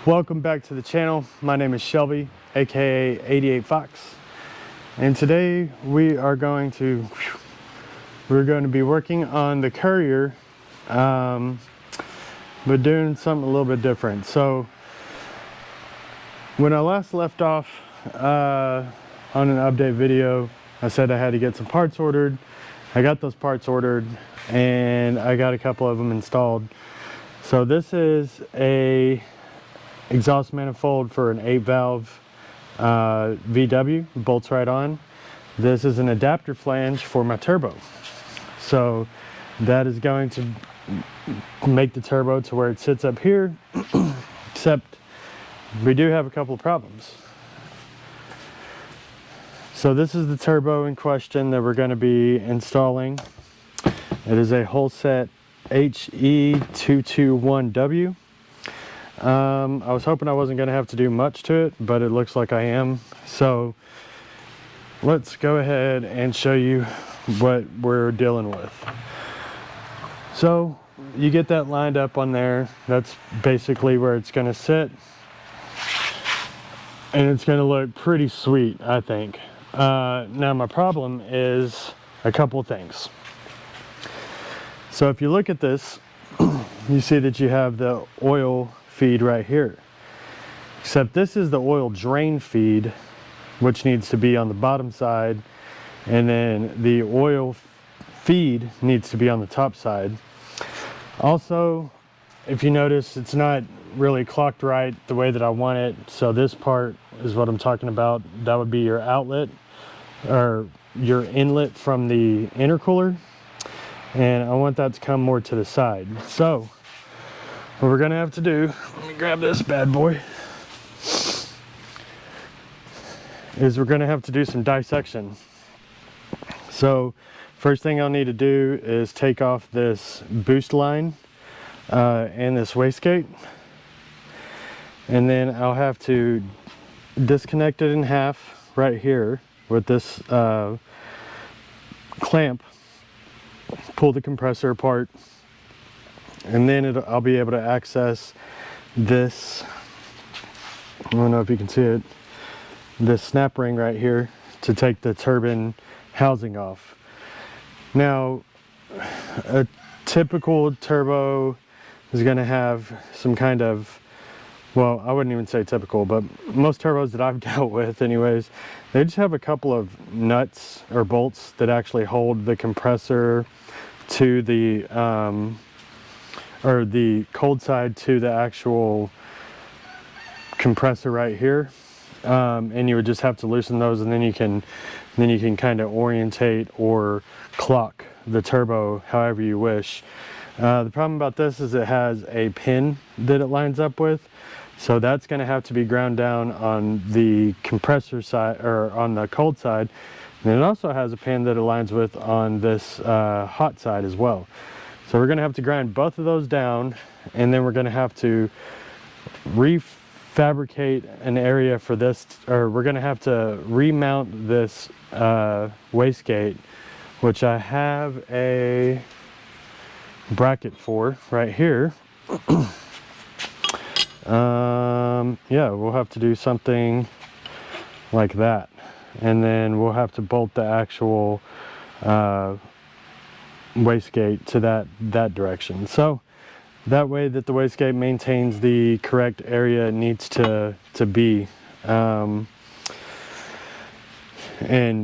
Welcome back to the channel. My name is Shelby, aka 88 Fox, and today we're going to be working on the Courier, but doing something a little bit different. So when I last left off on an update video, I said I had to get some parts ordered. I got those parts ordered and I got a couple of them installed. So this is a exhaust manifold for an 8-valve VW, bolts right on. This is an adapter flange for my turbo. So that is going to make the turbo to where it sits up here, except we do have a couple of problems. So this is the turbo in question that we're going to be installing. It is a Holset HE221W. I was hoping I wasn't going to have to do much to it, but it looks like I am. So let's go ahead and show you what we're dealing with. So you get that lined up on there. That's basically where it's going to sit. And it's going to look pretty sweet, I think. Now my problem is a couple things. So if you look at this, you see that you have the oil feed right here, except this is the oil drain feed, which needs to be on the bottom side, and then the oil feed needs to be on the top side. Also, if you notice, it's not really clocked right the way that I want it. So this part is what I'm talking about. That would be your outlet or your inlet from the intercooler, and I want that to come more to the side. So what we're gonna have to do, let me grab this bad boy, is we're gonna have to do some dissection. So first thing I'll need to do is take off this boost line and this wastegate, and then I'll have to disconnect it in half right here with this clamp, pull the compressor apart, and then I'll be able to access this, I don't know if you can see it, this snap ring right here to take the turbine housing off. Now, a typical turbo is going to have some kind of, well, I wouldn't even say typical, but most turbos that I've dealt with anyways, they just have a couple of nuts or bolts that actually hold the compressor to the or the cold side to the actual compressor right here, and you would just have to loosen those, and then you can kind of orientate or clock the turbo however you wish. The problem about this is it has a pin that it lines up with, so that's going to have to be ground down on the compressor side or on the cold side, and it also has a pin that aligns with on this hot side as well. So we're going to have to grind both of those down, and then we're going to have to refabricate an area for this, or we're going to have to remount this wastegate, which I have a bracket for right here. Yeah, we'll have to do something like that, and then we'll have to bolt the actual wastegate to that direction, so that way that the wastegate maintains the correct area it needs to be, and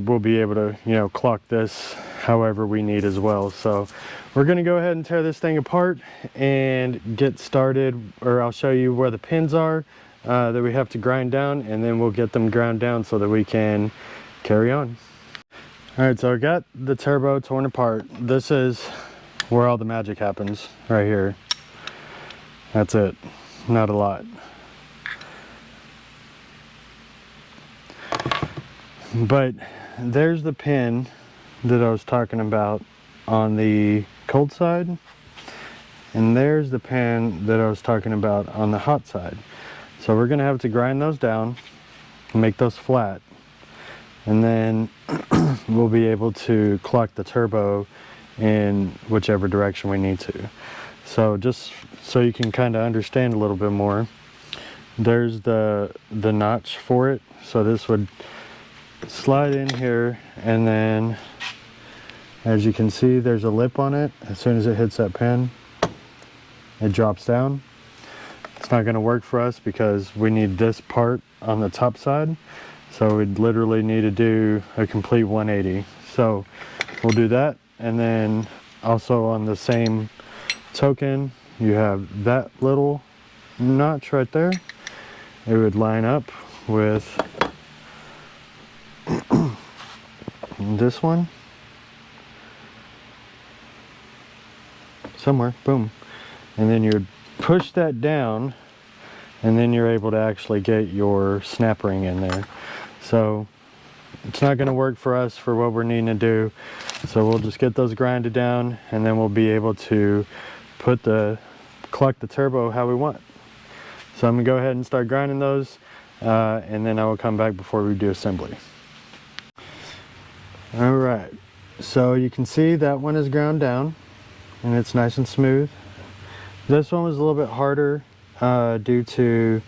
we'll be able to, you know, clock this however we need as well. So we're going to go ahead and tear this thing apart and get started, or I'll show you where the pins are that we have to grind down, and then we'll get them ground down so that we can carry on. Alright, so I got the turbo torn apart. This is where all the magic happens, right here. That's it, not a lot. But there's the pin that I was talking about on the cold side, and there's the pin that I was talking about on the hot side. So we're going to have to grind those down, make those flat, and then we'll be able to clock the turbo in whichever direction we need to. So just so you can kind of understand a little bit more, there's the notch for it. So this would slide in here, and then as you can see, there's a lip on it. As soon as it hits that pin, it drops down. It's not going to work for us because we need this part on the top side. So we'd literally need to do a complete 180. So we'll do that. And then also on the same token, you have that little notch right there. It would line up with this one. Somewhere, boom. And then you would push that down, and then you're able to actually get your snap ring in there. So it's not going to work for us for what we're needing to do. So we'll just get those grinded down, and then we'll be able to cluck the turbo how we want. So I'm going to go ahead and start grinding those, and then I will come back before we do assembly. All right, so you can see that one is ground down and it's nice and smooth. This one was a little bit harder due to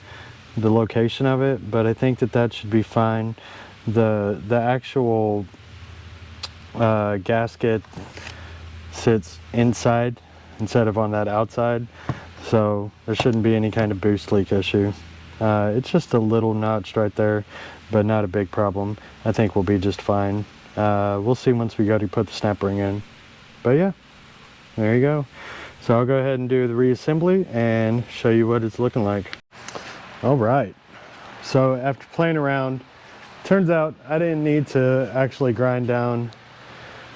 the location of it, but I think that should be fine. The actual gasket sits inside instead of on that outside, so there shouldn't be any kind of boost leak issue. It's just a little notched right there, but not a big problem. I think we'll be just fine. We'll see once we go to put the snap ring in. But yeah, there you go. So I'll go ahead and do the reassembly and show you what it's looking like. All right, so after playing around, turns out I didn't need to actually grind down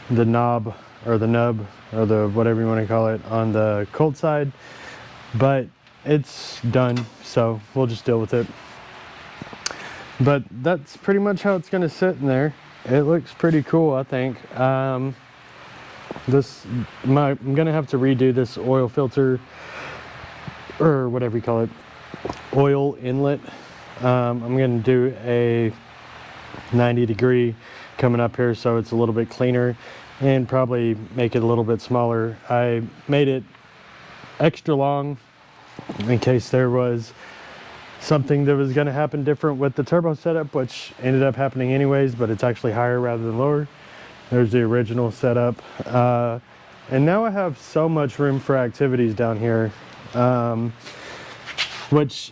the knob or the nub or the whatever you want to call it on the cold side, but it's done, so we'll just deal with it. But that's pretty much how it's going to sit in there. It looks pretty cool, I think. I'm gonna have to redo this oil filter, or whatever you call it, oil inlet. I'm gonna do a 90-degree coming up here, so it's a little bit cleaner, and probably make it a little bit smaller. I made it extra long in case there was something that was going to happen different with the turbo setup, which ended up happening anyways, but it's actually higher rather than lower. There's the original setup. And now I have so much room for activities down here, which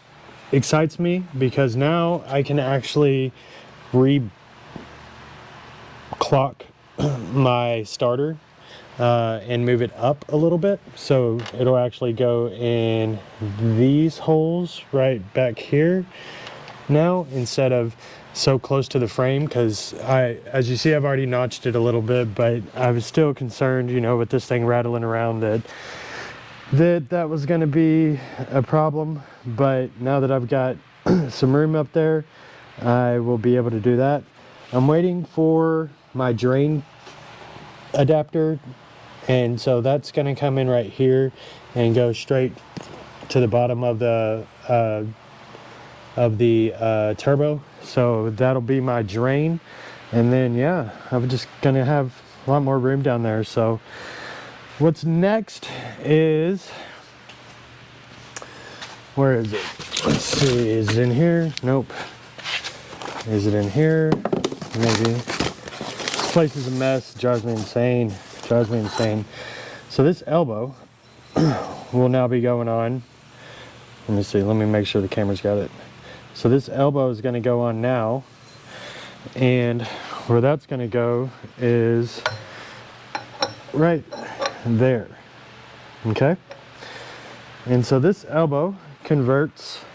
excites me because now I can actually clock my starter and move it up a little bit, so it'll actually go in these holes right back here now instead of so close to the frame, because as you see, I've already notched it a little bit, but I was still concerned, you know, with this thing rattling around that was going to be a problem. But now that I've got some room up there, I will be able to do that. I'm waiting for my drain adapter, and so that's going to come in right here and go straight to the bottom of the turbo. So that'll be my drain, and then yeah, I'm just going to have a lot more room down there. So what's next is, where is it? Let's see, is it in here? Nope. Is it in here? Maybe. This place is a mess. Drives me insane. Drives me insane. So this elbow will now be going on. Let me see. Let me make sure the camera's got it. So this elbow is going to go on now, and where that's going to go is right there. Okay. And so this elbow converts.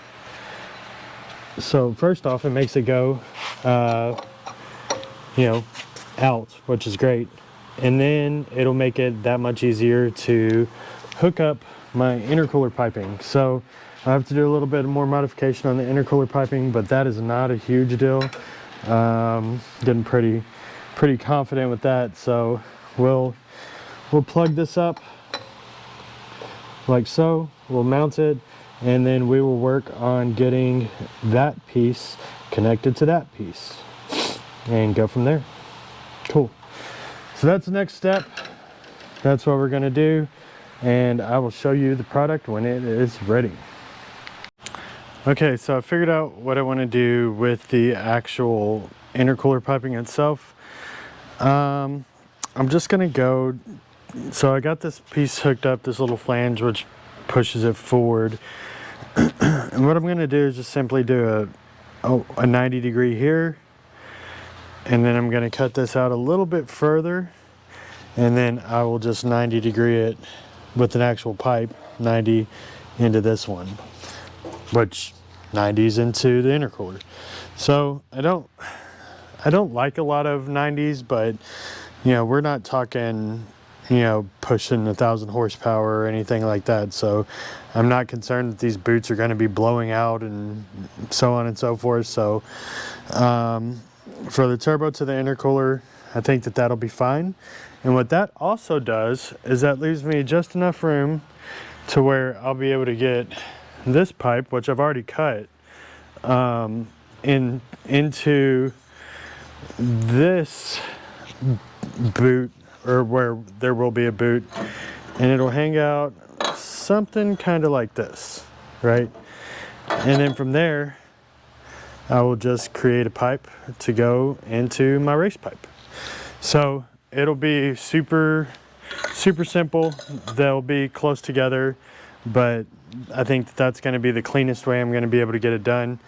So first off, it makes it go, you know, out, which is great. And then it'll make it that much easier to hook up my intercooler piping. So I have to do a little bit more modification on the intercooler piping, but that is not a huge deal. Getting pretty confident with that. So we'll plug this up like so. We'll mount it, and then we will work on getting that piece connected to that piece and go from there. Cool. So that's the next step. That's what we're going to do, and I will show you the product when it is ready. Okay, so I figured out what I want to do with the actual intercooler piping itself. I'm just gonna go, so I got this piece hooked up, this little flange which pushes it forward. And what I'm gonna do is just simply do a 90 degree here, and then I'm gonna cut this out a little bit further, and then I will just 90 degree it with an actual pipe, 90 into this one, which 90s into the intercooler. So I don't like a lot of 90s, but you know, we're not talking, you know, pushing 1,000 horsepower or anything like that. So I'm not concerned that these boots are going to be blowing out and so on and so forth. So for the turbo to the intercooler, I think that that'll be fine. And what that also does is that leaves me just enough room to where I'll be able to get this pipe, which I've already cut, into this boot, or where there will be a boot, and it'll hang out something kind of like this, right? And then from there I will just create a pipe to go into my race pipe. So it'll be super simple. They'll be close together, but I think that that's going to be the cleanest way I'm going to be able to get it done.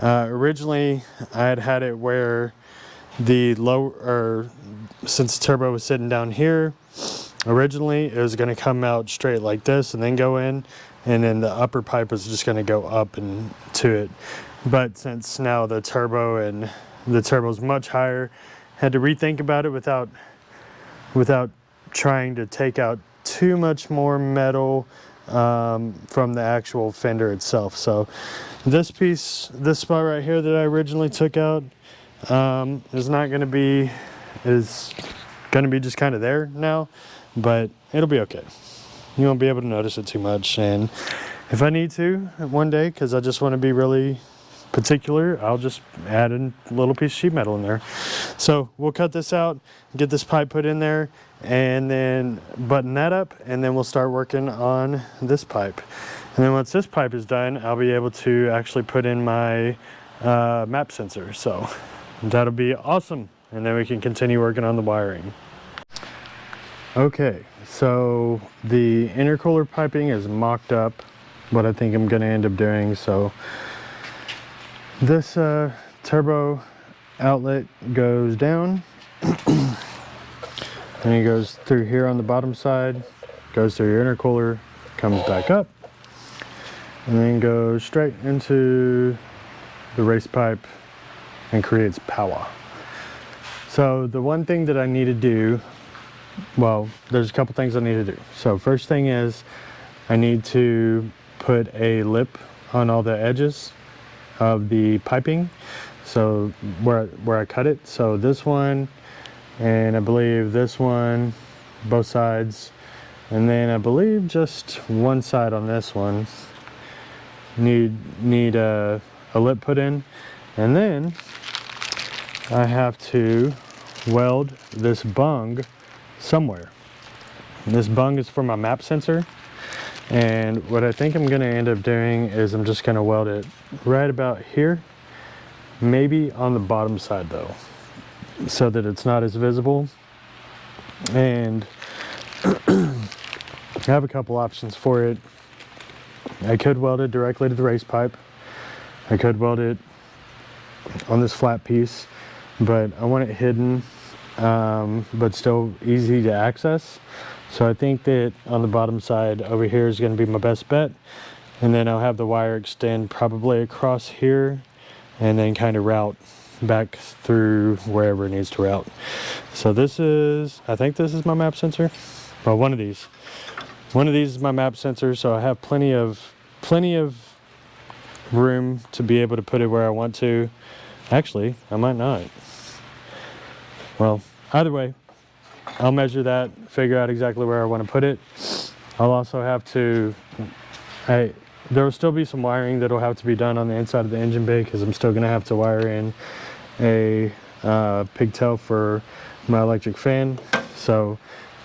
Originally I had it where the since the turbo was sitting down here, originally it was going to come out straight like this and then go in, and then the upper pipe was just going to go up and to it. But since now the turbo's much higher, had to rethink about it without trying to take out too much more metal from the actual fender itself. So this spot right here that I originally took out is going to be just kind of there now, but it'll be okay. You won't be able to notice it too much. And if I need to one day, because I just want to be really particular, I'll just add a little piece of sheet metal in there. So we'll cut this out, get this pipe put in there, and then button that up, and then we'll start working on this pipe. And then once this pipe is done, I'll be able to actually put in my map sensor. So that'll be awesome. And then we can continue working on the wiring. Okay, so the intercooler piping is mocked up, what I think I'm going to end up doing. So this turbo outlet goes down, and it goes through here on the bottom side, goes through your intercooler, comes back up, and then goes straight into the race pipe and creates power. So the one thing that I need to do, well, there's a couple things I need to do. So first thing is I need to put a lip on all the edges of the piping, so where I cut it. So this one, and I believe this one, both sides, and then I believe just one side on this one need a lip put in. And then I have to weld this bung somewhere. And this bung is for my map sensor, and what I think I'm going to end up doing is I'm just going to weld it right about here, maybe on the bottom side though, so that it's not as visible. And I have a couple options for it. I could weld it directly to the race pipe. I could weld it on this flat piece, but I want it hidden, but still easy to access. So I think that on the bottom side over here is going to be my best bet. And then I'll have the wire extend probably across here and then kind of route back through wherever it needs to route. So I think this is my map sensor. Well, one of these is my map sensor, so I have plenty of room to be able to put it where I want to. Actually, I might not. Well, either way, I'll measure that, figure out exactly where I want to put it. I'll also have to, there will still be some wiring that'll have to be done on the inside of the engine bay, because I'm still going to have to wire in a pigtail for my electric fan. So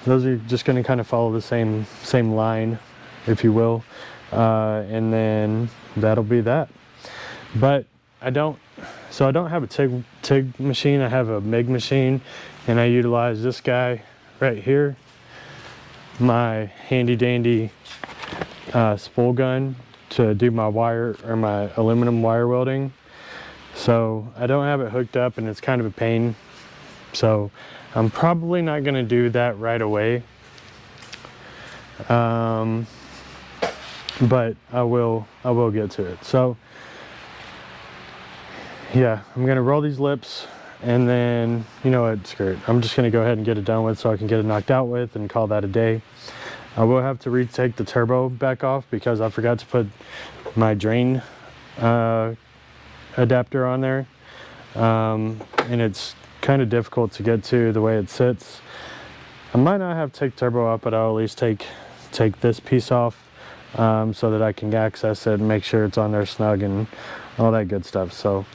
those are just going to kind of follow the same line, if you will. And then that'll be that. but I don't have a TIG machine. I have a MIG machine, and I utilize this guy right here, my handy dandy spool gun, to do my wire or my aluminum wire welding. So I don't have it hooked up, and it's kind of a pain. So I'm probably not going to do that right away. But I will get to it. So yeah, I'm gonna roll these lips, and then, you know what, screw it. I'm just gonna go ahead and get it done with so I can get it knocked out with and call that a day. I will have to retake the turbo back off because I forgot to put my drain adapter on there, and it's kind of difficult to get to the way it sits. I might not have to take turbo out, but I'll at least take this piece off, so that I can access it and make sure it's on there snug and all that good stuff. So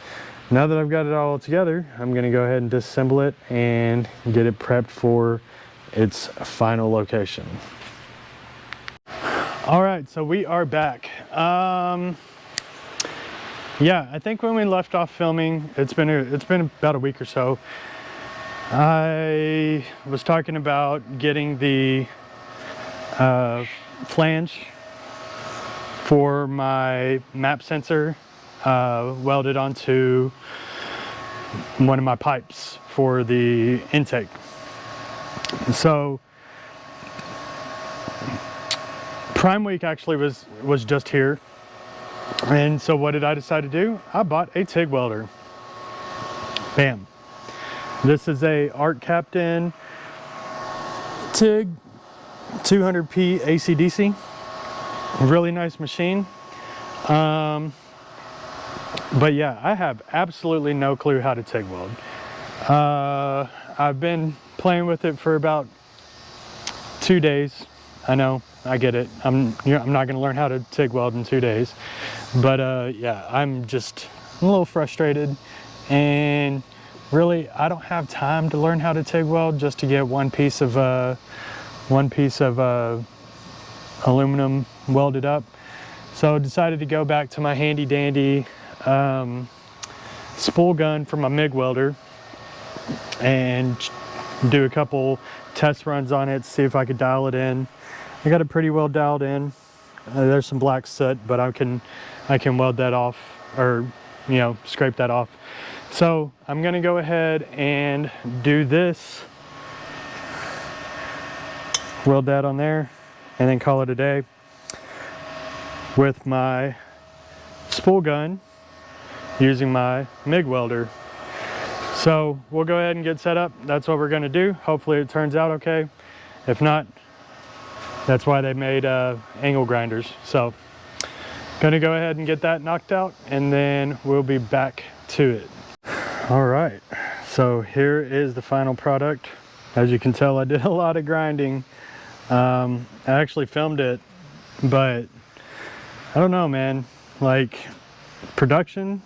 now that I've got it all together, I'm going to go ahead and disassemble it and get it prepped for its final location. All right, so we are back. Yeah, I think when we left off filming, it's been about a week or so. I was talking about getting the flange for my map sensor welded onto one of my pipes for the intake. So Prime Week actually was just here, and so what did I decide to do? I bought a TIG welder. Bam. This is a Art Captain TIG 200p AC/DC. Really nice machine. But yeah, I have absolutely no clue how to TIG weld. I've been playing with it for about 2 days. I know, I get it. I'm not going to learn how to TIG weld in 2 days. But yeah, I'm just a little frustrated, and really I don't have time to learn how to TIG weld just to get one piece of aluminum welded up. So I decided to go back to my handy dandy spool gun for my MIG welder and do a couple test runs on it, see if I could dial it in. I got it pretty well dialed in. There's some black soot, but I can weld that off, or scrape that off. So I'm gonna go ahead and do this, weld that on there, and then call it a day with my spool gun using my MIG welder. So we'll go ahead and get set up. That's what we're going to do. Hopefully it turns out okay. If not, that's why they made angle grinders. So going to go ahead and get that knocked out, and then we'll be back to it. All right, so here is the final product. As you can tell, I did a lot of grinding. I actually filmed it, but I don't know, man. Like, production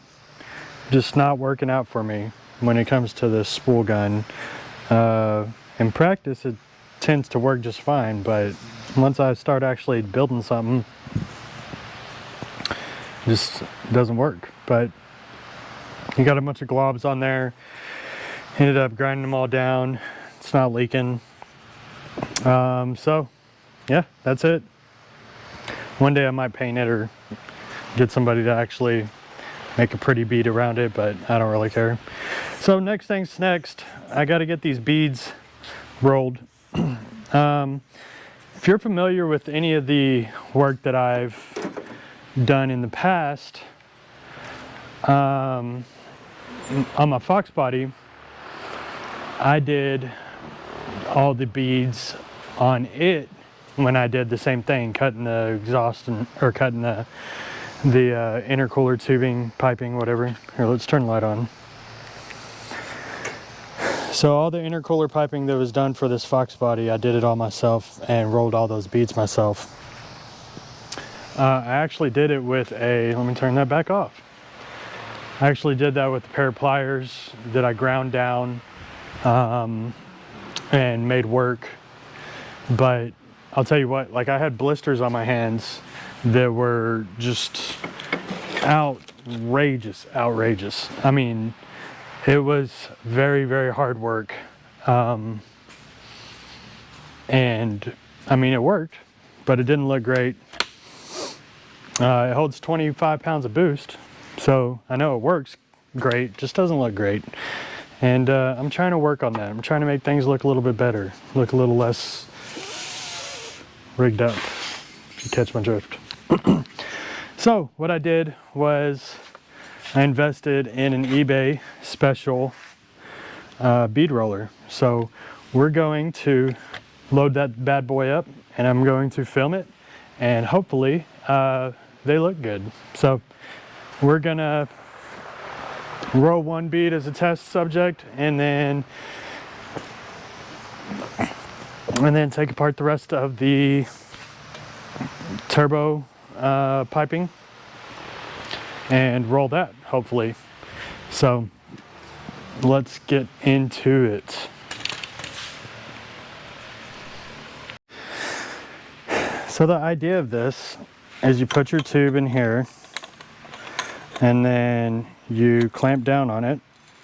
just not working out for me when it comes to this spool gun. In practice, it tends to work just fine, but once I start actually building something, it just doesn't work. But you got a bunch of globs on there. Ended up grinding them all down. It's not leaking. So yeah, that's it. One day I might paint it or get somebody to actually make a pretty bead around it, but I don't really care. So next thing's next. I got to get these beads rolled. If you're familiar with any of the work that I've done in the past, on my Fox body, I did all the beads on it when I did the same thing, cutting the exhaust or cutting the intercooler tubing, piping, whatever. Here, let's turn the light on. So all the intercooler piping that was done for this Fox body, I did it all myself and rolled all those beads myself. I actually did it with let me turn that back off. I actually did that with a pair of pliers that I ground down and made work. But I'll tell you what, like, I had blisters on my hands that were just outrageous. I mean, it was very, very hard work. And I mean, it worked, but it didn't look great. It holds 25 pounds of boost, so I know it works great, just doesn't look great. And I'm trying to work on that. I'm trying to make things look a little bit better, look a little less rigged up, if you catch my drift. So what I did was I invested in an eBay special bead roller. So we're going to load that bad boy up and I'm going to film it, and hopefully they look good. So we're gonna roll one bead as a test subject and then take apart the rest of the turbo piping and roll that, hopefully. So let's get into it. So the idea of this is you put your tube in here and then you clamp down on it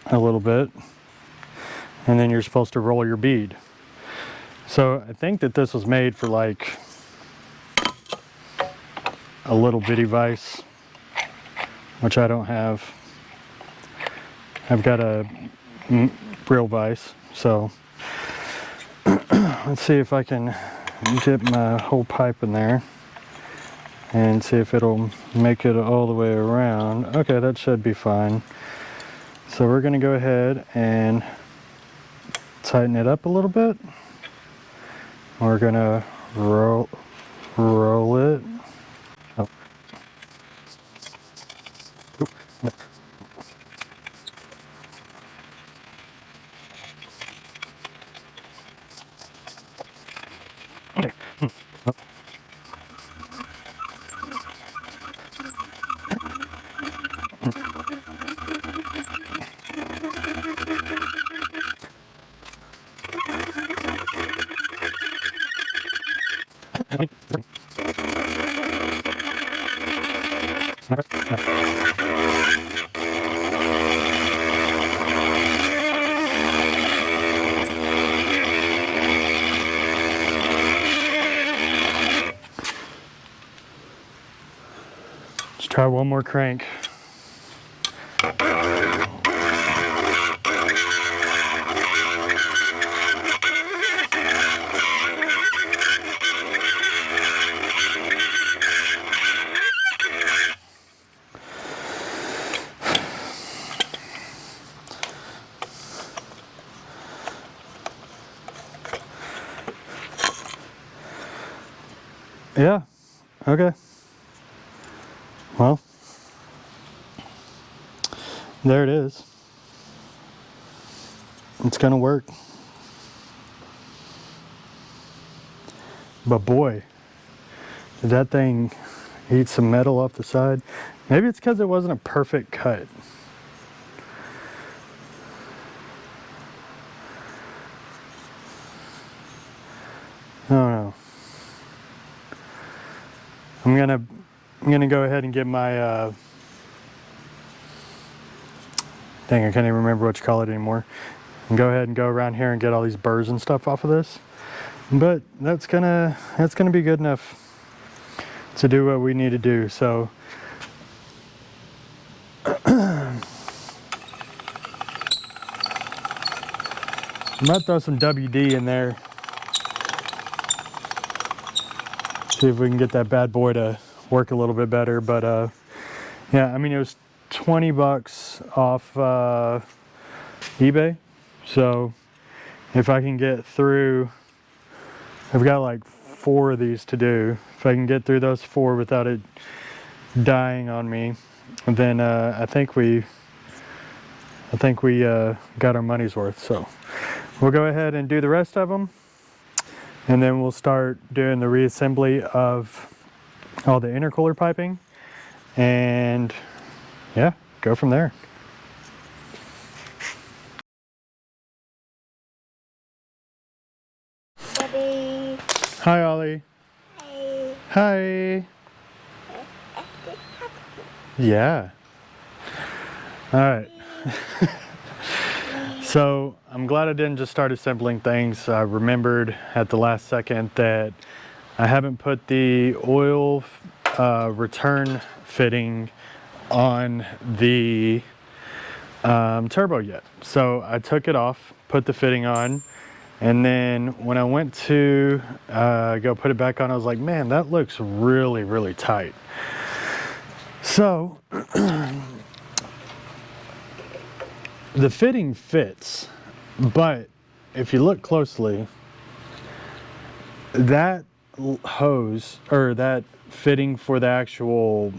a little bit and then you're supposed to roll your bead. So I think that this was made for like a little bitty vise, which I don't have. I've got a real vise, so let's see if I can get my whole pipe in there and see if it'll make it all the way around. Okay, that should be fine. So we're gonna go ahead and tighten it up a little bit. We're gonna roll it. Oh. Okay. Let's try one more crank. Yeah, okay. Well, there it is. It's gonna work. But boy, did that thing eat some metal off the side. Maybe it's because it wasn't a perfect cut. I don't know. I'm gonna go ahead and get my dang, I can't even remember what you call it anymore. And go ahead and go around here and get all these burrs and stuff off of this. But that's gonna be good enough to do what we need to do. So I might throw some WD in there. See if we can get that bad boy to work a little bit better. But yeah, I mean, it was 20 bucks off eBay. So if I can get through, I've got like 4 of these to do. If I can get through those 4 without it dying on me, then I think we got our money's worth. So we'll go ahead and do the rest of them, and then we'll start doing the reassembly of all the intercooler piping, and yeah, go from there. Daddy. Hi, Ollie. Hey. Hi. Yeah. All right. So I'm glad I didn't just start assembling things. I remembered at the last second that I haven't put the oil return fitting on the turbo yet. So I took it off, put the fitting on, and then when I went to go put it back on, I was like, man, that looks really, really tight. So the fitting fits, but if you look closely, that hose or that fitting for the actual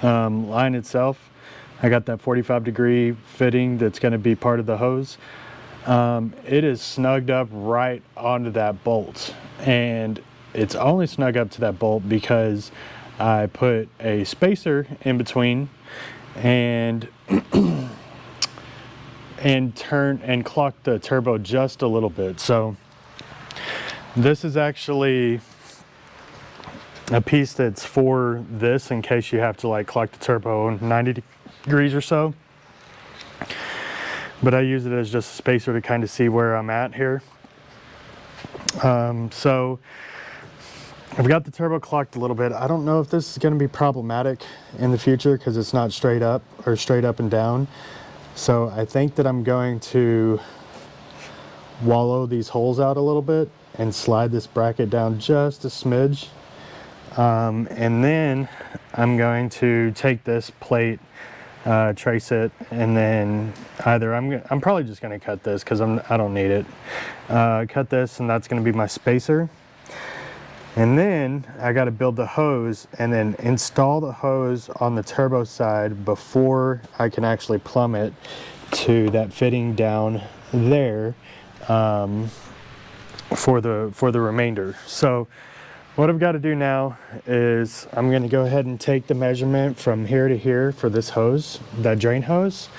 line itself, I got that 45-degree fitting that's going to be part of the hose. It is snugged up right onto that bolt, and it's only snug up to that bolt because I put a spacer in between and turn and clock the turbo just a little bit. So this is actually a piece that's for this in case you have to like clock the turbo 90 degrees or so. But I use it as just a spacer to kind of see where I'm at here. So I've got the turbo clocked a little bit. I don't know if this is going to be problematic in the future because it's not straight up or straight up and down. So I think that I'm going to wallow these holes out a little bit and slide this bracket down just a smidge. And then I'm going to take this plate, trace it, and then either I'm probably just going to cut this because I don't need it. Cut this, and that's going to be my spacer. And then I got to build the hose and then install the hose on the turbo side before I can actually plumb it to that fitting down there for the remainder. So what I've got to do now is I'm going to go ahead and take the measurement from here to here for this hose, that drain hose.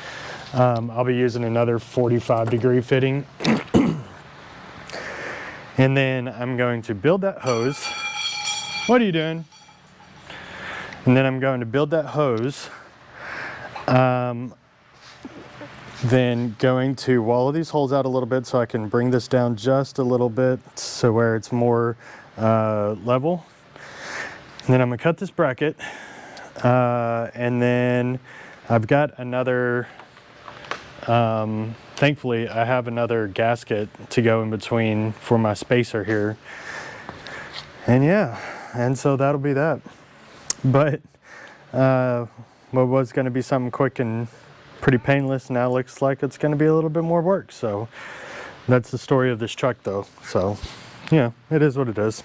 I'll be using another 45-degree fitting. And then I'm going to build that hose. What are you doing? And then I'm going to build that hose. Then going to wallow these holes out a little bit so I can bring this down just a little bit so where it's more level. And then I'm gonna cut this bracket. And then I've got another, thankfully I have another gasket to go in between for my spacer here. And yeah, and so that'll be that. But what was gonna be something quick and pretty painless now looks like it's gonna be a little bit more work. So that's the story of this truck though. So yeah, it is what it is.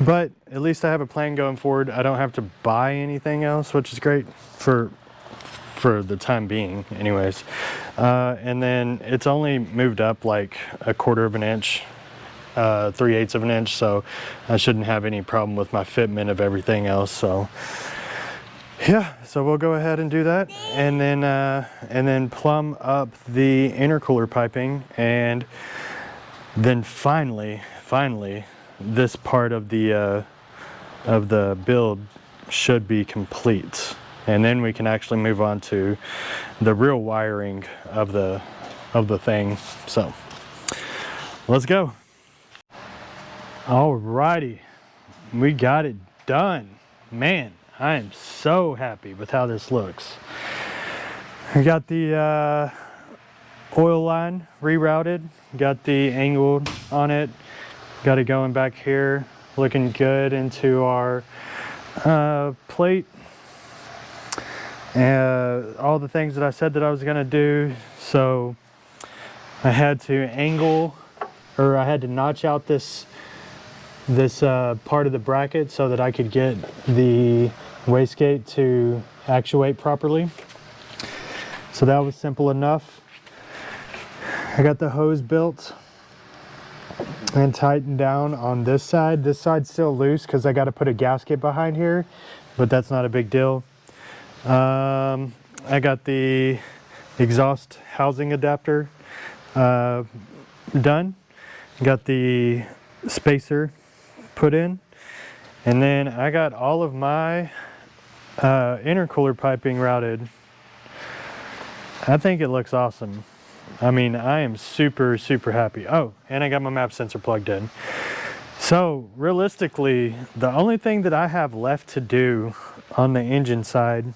But at least I have a plan going forward. I don't have to buy anything else, which is great for the time being anyways. And then it's only moved up like 1/4 of an inch, 3/8 of an inch, so I shouldn't have any problem with my fitment of everything else. So yeah, so we'll go ahead and do that, and then plumb up the intercooler piping, and then finally this part of the build should be complete. And then we can actually move on to the real wiring of the thing. So let's go. Alrighty, we got it done. Man, I am so happy with how this looks. I got the oil line rerouted, got the angled on it, got it going back here, looking good into our plate. All the things that I said that I was gonna do. So I had to angle, or I had to notch out this part of the bracket so that I could get the wastegate to actuate properly. So that was simple enough. I got the hose built and tightened down on this side. This side's still loose because I got to put a gasket behind here, but that's not a big deal. I got the exhaust housing adapter done. Got the spacer put in, and then I got all of my intercooler piping routed. I think it looks awesome. I mean, I am super, super happy. Oh, and I got my map sensor plugged in. So realistically, the only thing that I have left to do on the engine side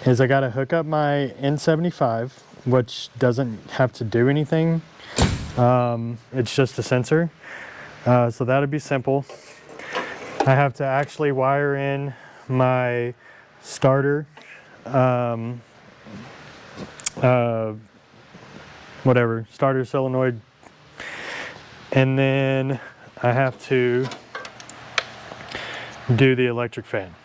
is I got to hook up my N75, which doesn't have to do anything. It's just a sensor. So that'll be simple. I have to actually wire in my starter, starter solenoid, and then I have to do the electric fan.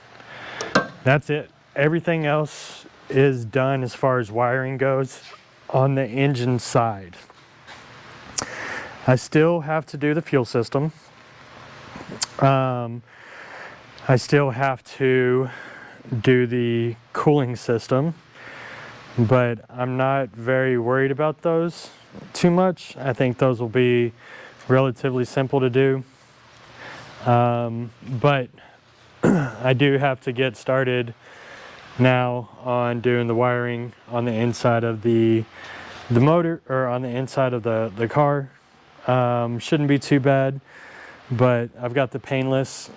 That's it. Everything else is done as far as wiring goes on the engine side. I still have to do the fuel system. I still have to do the cooling system, but I'm not very worried about those too much. I think those will be relatively simple to do. But I do have to get started now on doing the wiring on the inside of the motor, or on the inside of the car. Shouldn't be too bad, but I've got the painless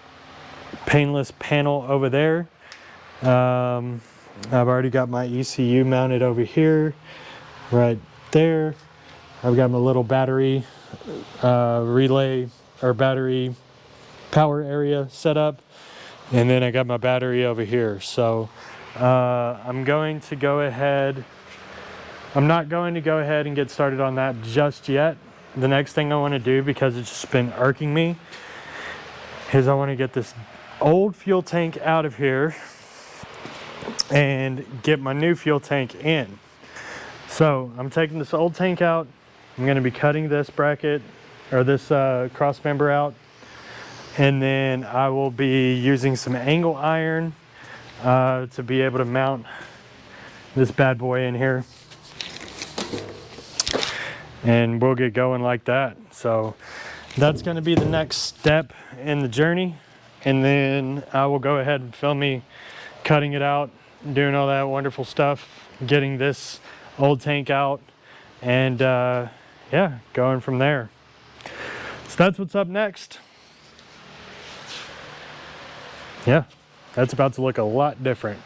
panel over there. I've already got my ECU mounted over here, right there. I've got my little battery relay, or battery power area set up, and then I got my battery over here. So I'm going to go ahead. I'm not going to go ahead and get started on that just yet. The next thing I want to do, because it's just been irking me, is I want to get this old fuel tank out of here and get my new fuel tank in. So I'm taking this old tank out. I'm going to be cutting this bracket, or this cross member out, and then I will be using some angle iron to be able to mount this bad boy in here, and we'll get going like that. So that's going to be the next step in the journey, and then I will go ahead and film me cutting it out, doing all that wonderful stuff, getting this old tank out, and yeah, going from there. So that's what's up next. Yeah, that's about to look a lot different.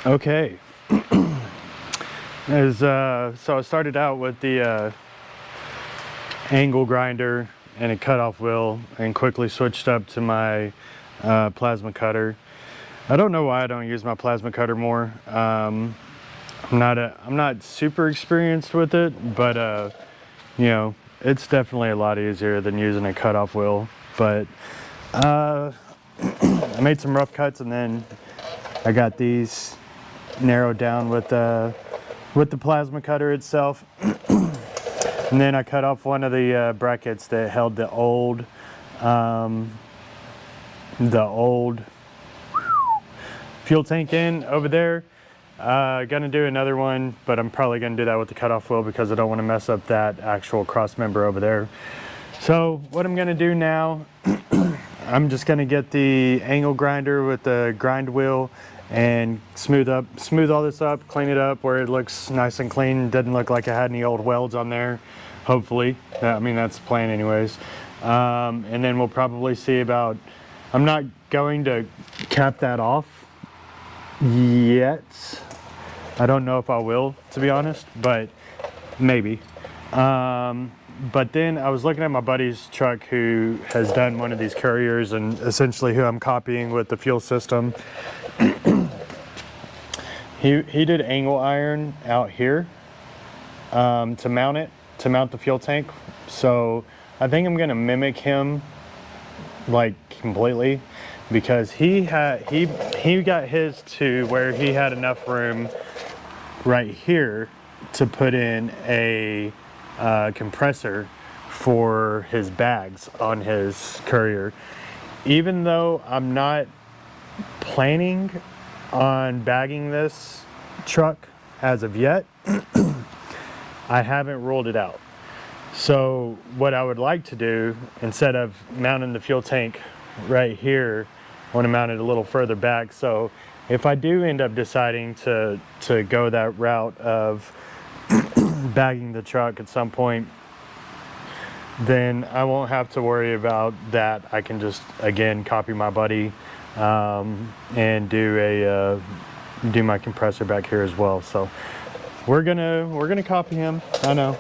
Okay, so I started out with the angle grinder and a cutoff wheel, and quickly switched up to my plasma cutter. I don't know why I don't use my plasma cutter more. I'm not super experienced with it, but you know, it's definitely a lot easier than using a cutoff wheel. But I made some rough cuts, and then I got these narrowed down with the plasma cutter itself. And then I cut off one of the brackets that held the old fuel tank in over there. Gonna do another one, but I'm probably gonna do that with the cutoff wheel because I don't want to mess up that actual cross member over there. So what I'm gonna do now, I'm just gonna get the angle grinder with the grind wheel and smooth all this up, clean it up where it looks nice and clean. Doesn't look like I had any old welds on there, hopefully. I mean, that's the plan anyways. And then we'll probably see about, I'm not going to cap that off yet. I don't know if I will, to be honest, but maybe. but then I was looking at my buddy's truck who has done one of these Couriers, and essentially who I'm copying with the fuel system. He did angle iron out here to mount the fuel tank. So I think I'm gonna mimic him like completely, because he got his to where he had enough room right here to put in a compressor for his bags on his Courier. Even though I'm not planning on bagging this truck as of yet, I haven't ruled it out. So what I would like to do, instead of mounting the fuel tank right here, I want to mount it a little further back. So if I do end up deciding to go that route of bagging the truck at some point, then I won't have to worry about that. I can just, again, copy my buddy and do my compressor back here as well. So we're gonna copy him. I know,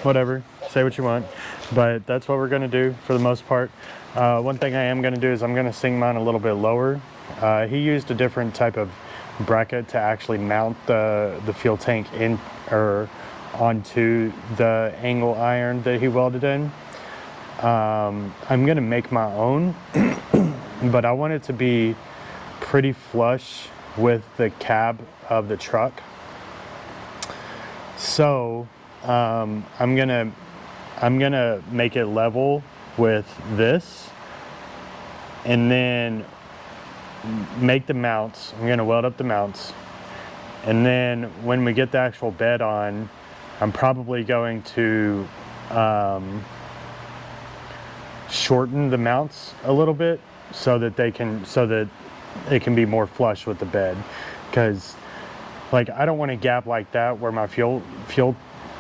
whatever, say what you want, but that's what we're gonna do for the most part. One thing I am gonna do is I'm gonna sink mine a little bit lower. He used a different type of bracket to actually mount the fuel tank in or onto the angle iron that he welded in. I'm gonna make my own, but I want it to be pretty flush with the cab of the truck. So I'm gonna make it level with this, and then make the mounts. I'm gonna weld up the mounts, and then when we get the actual bed on, I'm probably going to shorten the mounts a little bit so that it can be more flush with the bed, because like I don't want a gap like that where my fuel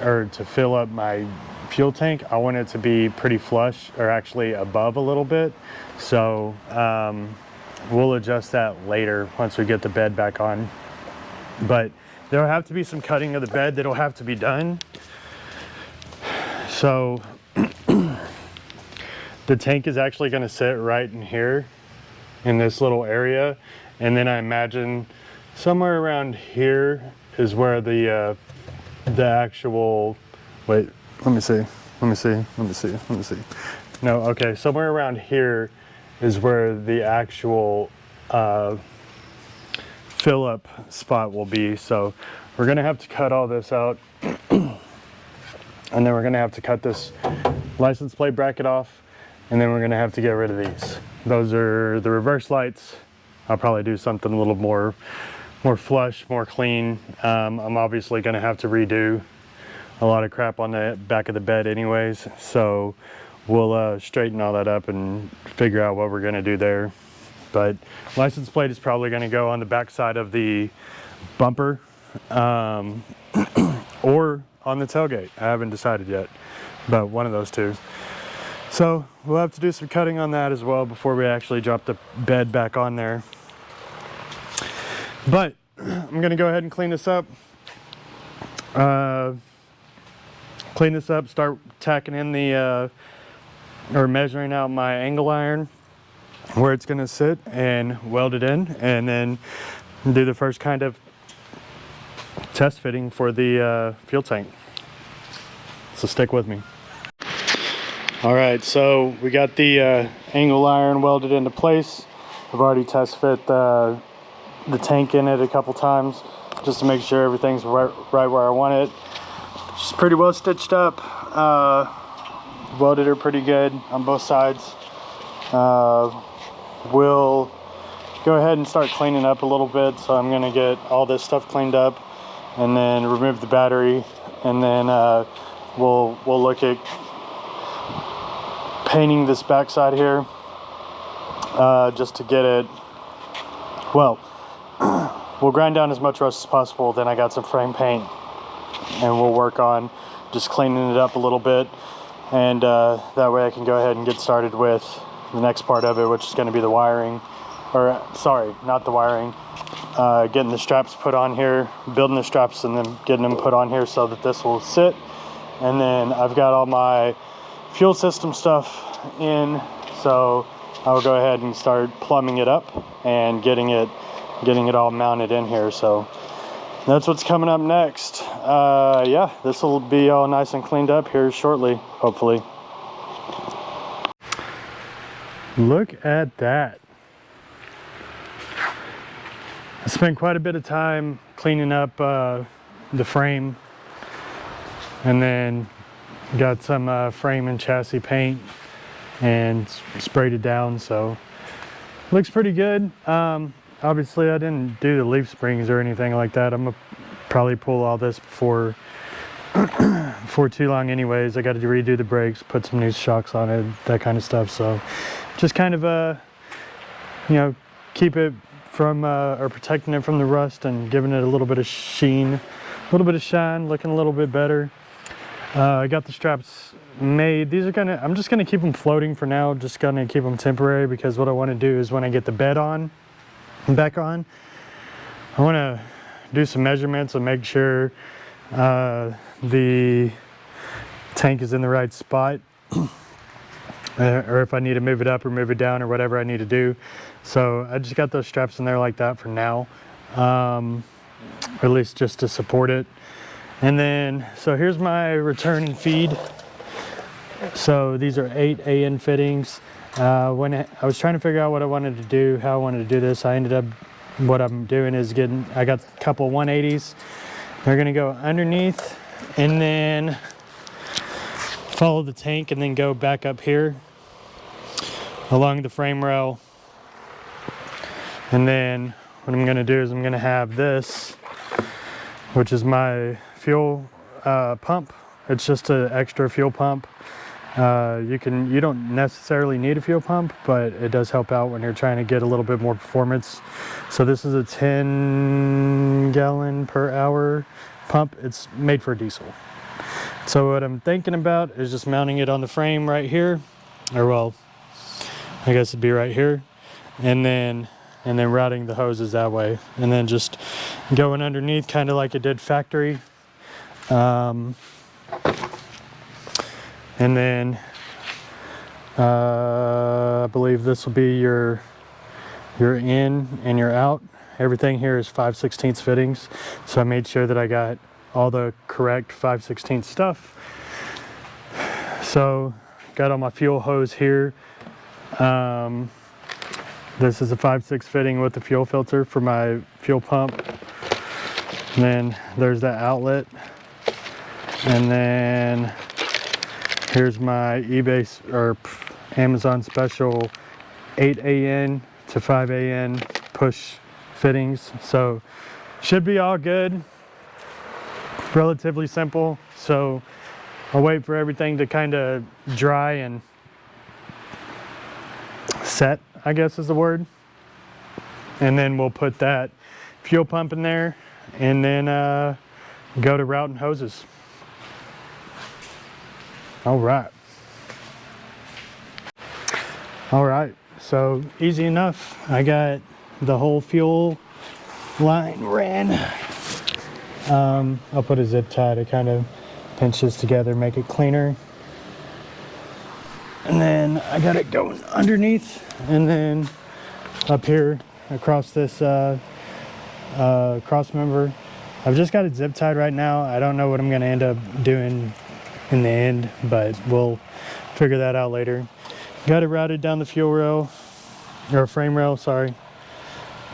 or to fill up my fuel tank. I want it to be pretty flush, or actually above a little bit. So we'll adjust that later once we get the bed back on. But there'll have to be some cutting of the bed that'll have to be done. So the tank is actually going to sit right in here in this little area, and then I imagine somewhere around here is where the actual, wait, let me see. No, okay, somewhere around here is where the actual fill up spot will be. So we're gonna have to cut all this out and then we're gonna have to cut this license plate bracket off, and then we're gonna have to get rid of these. Those are the reverse lights. I'll probably do something a little more flush, more clean. I'm obviously gonna have to redo a lot of crap on the back of the bed anyways, so we'll straighten all that up and figure out what we're gonna do there. But license plate is probably gonna go on the back side of the bumper or on the tailgate. I haven't decided yet, but one of those two. So we'll have to do some cutting on that as well before we actually drop the bed back on there. But I'm gonna go ahead and clean this up. Start tacking in the, or measuring out my angle iron where it's gonna sit and weld it in, and then do the first kind of test fitting for the fuel tank. So stick with me. All right, so we got the angle iron welded into place. I've already test fit the tank in it a couple times just to make sure everything's right where I want it. She's pretty well stitched up. Welded her pretty good on both sides. We'll go ahead and start cleaning up a little bit. So I'm gonna get all this stuff cleaned up and then remove the battery, and then we'll look at painting this backside here just to get it, well, we'll grind down as much rust as possible. Then I got some frame paint, and we'll work on just cleaning it up a little bit, and that way I can go ahead and get started with the next part of it, which is going to be the wiring, or sorry, not the wiring, getting the straps put on here, building the straps and then getting them put on here so that this will sit, and then I've got all my fuel system stuff in, so I'll go ahead and start plumbing it up and getting it all mounted in here. So that's what's coming up next. Yeah, this will be all nice and cleaned up here shortly, hopefully. Look at that. I spent quite a bit of time cleaning up the frame, and then got some frame and chassis paint and sprayed it down, so looks pretty good. Obviously I didn't do the leaf springs or anything like that. I'm gonna probably pull all this before too long anyways. I got to redo the brakes, put some new shocks on it, that kind of stuff. So just kind of you know, keep it from or protecting it from the rust and giving it a little bit of sheen, a little bit of shine, looking a little bit better. I got the straps made. These are I'm just gonna keep them floating for now, just gonna keep them temporary, because what I want to do is when I get the bed back on, I want to do some measurements and make sure the tank is in the right spot, or if I need to move it up or move it down or whatever I need to do. So I just got those straps in there like that for now, or at least just to support it. And then, so here's my return and feed. So these are 8 AN fittings. When I was trying to figure out what I wanted to do, how I wanted to do this, I ended up, what I'm doing is I got a couple 180s. They're gonna go underneath and then follow the tank and then go back up here along the frame rail. And then what I'm gonna do is I'm gonna have this, which is my fuel pump. It's just an extra fuel pump. You don't necessarily need a fuel pump, but it does help out when you're trying to get a little bit more performance. So this is a 10 gallon per hour pump. It's made for diesel. So what I'm thinking about is just mounting it on the frame right here, or well, I guess it'd be right here, and then routing the hoses that way, and then just going underneath kind of like it did factory. And then I believe this will be your in and your out. Everything here is 5/16 fittings, so I made sure that I got all the correct 5/16 stuff. So got all my fuel hose here. This is a 5/6 fitting with the fuel filter for my fuel pump. And then there's that outlet. And then here's my eBay or Amazon special 8 AN to 5 AN push fittings. So should be all good. Relatively simple. So I'll wait for everything to kind of dry and set, I guess is the word. And then we'll put that fuel pump in there and then go to routing hoses. All right, so easy enough. I got the whole fuel line ran. I'll put a zip tie to kind of pinch this together, make it cleaner. And then I got it going underneath, and then up here across this cross member. I've just got it zip tied right now. I don't know what I'm gonna end up doing in the end, but we'll figure that out later. Got it routed down the fuel rail, or frame rail, sorry.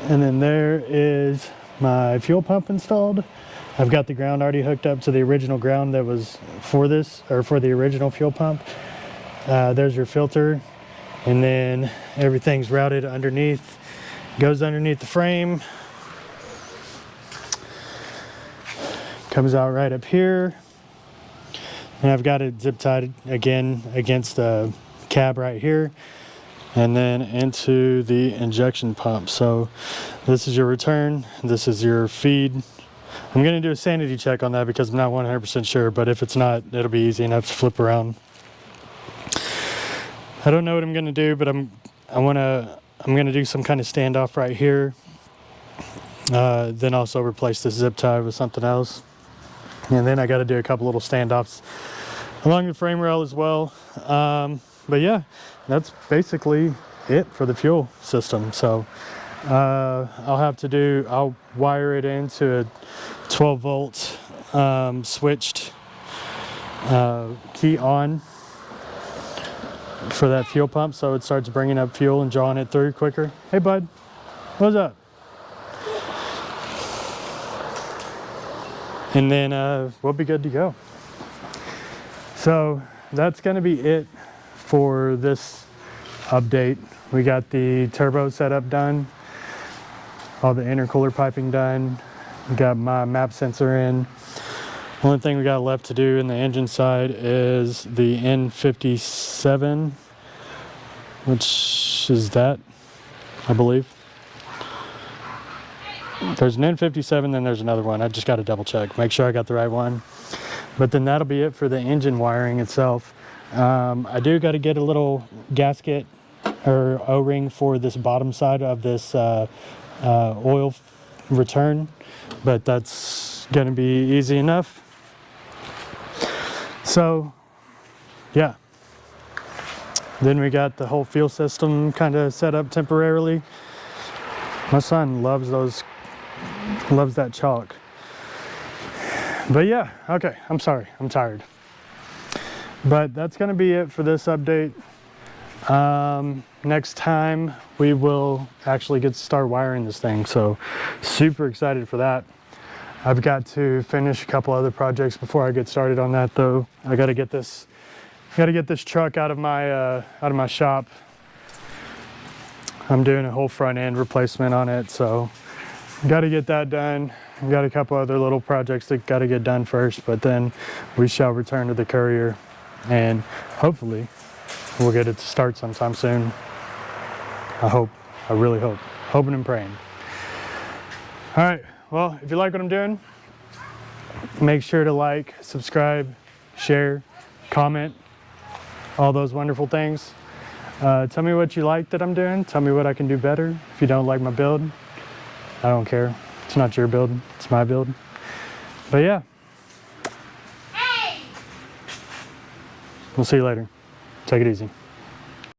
And then there is my fuel pump installed. I've got the ground already hooked up to the original ground that was for this, or for the original fuel pump. There's your filter, and then everything's routed underneath, goes underneath the frame, comes out right up here. And I've got it zip tied again against the cab right here, and then into the injection pump. So this is your return, this is your feed. I'm gonna do a sanity check on that because I'm not 100% sure, but if it's not, it'll be easy enough to flip around. I don't know what I'm gonna do, but I'm gonna do some kind of standoff right here. Then also replace this zip tie with something else. And then I got to do a couple little standoffs along the frame rail as well. But yeah, that's basically it for the fuel system. So I'll wire it into a 12 volt switched key on for that fuel pump, so it starts bringing up fuel and drawing it through quicker. Hey bud, what's up? And then we'll be good to go. So that's going to be it for this update. We got the turbo setup done, all the intercooler piping done, got my map sensor in. Only thing we got left to do in the engine side is the N57, which is that, I believe. There's an N57, then there's another one. I just got to double check, make sure I got the right one. But then that'll be it for the engine wiring itself. I do got to get a little gasket or O-ring for this bottom side of this oil return, but that's going to be easy enough. So yeah, then we got the whole fuel system kind of set up temporarily. My son loves that chalk. But yeah, okay, I'm sorry, I'm tired. But that's going to be it for this update. Next time we will actually get to start wiring this thing, so super excited for that. I've got to finish a couple other projects before I get started on that though. I got to get this truck out of my shop. I'm doing a whole front end replacement on it, so got to get that done. I've got a couple other little projects that got to get done first, but then we shall return to the Courier and hopefully we'll get it to start sometime soon. I really hope, hoping and praying. All right, well, if you like what I'm doing, make sure to like, subscribe, share, comment, all those wonderful things. Tell me what you like that I'm doing. Tell me what I can do better. If you don't like my build, I don't care. It's not your build, it's my build. But yeah. We'll see you later. Take it easy.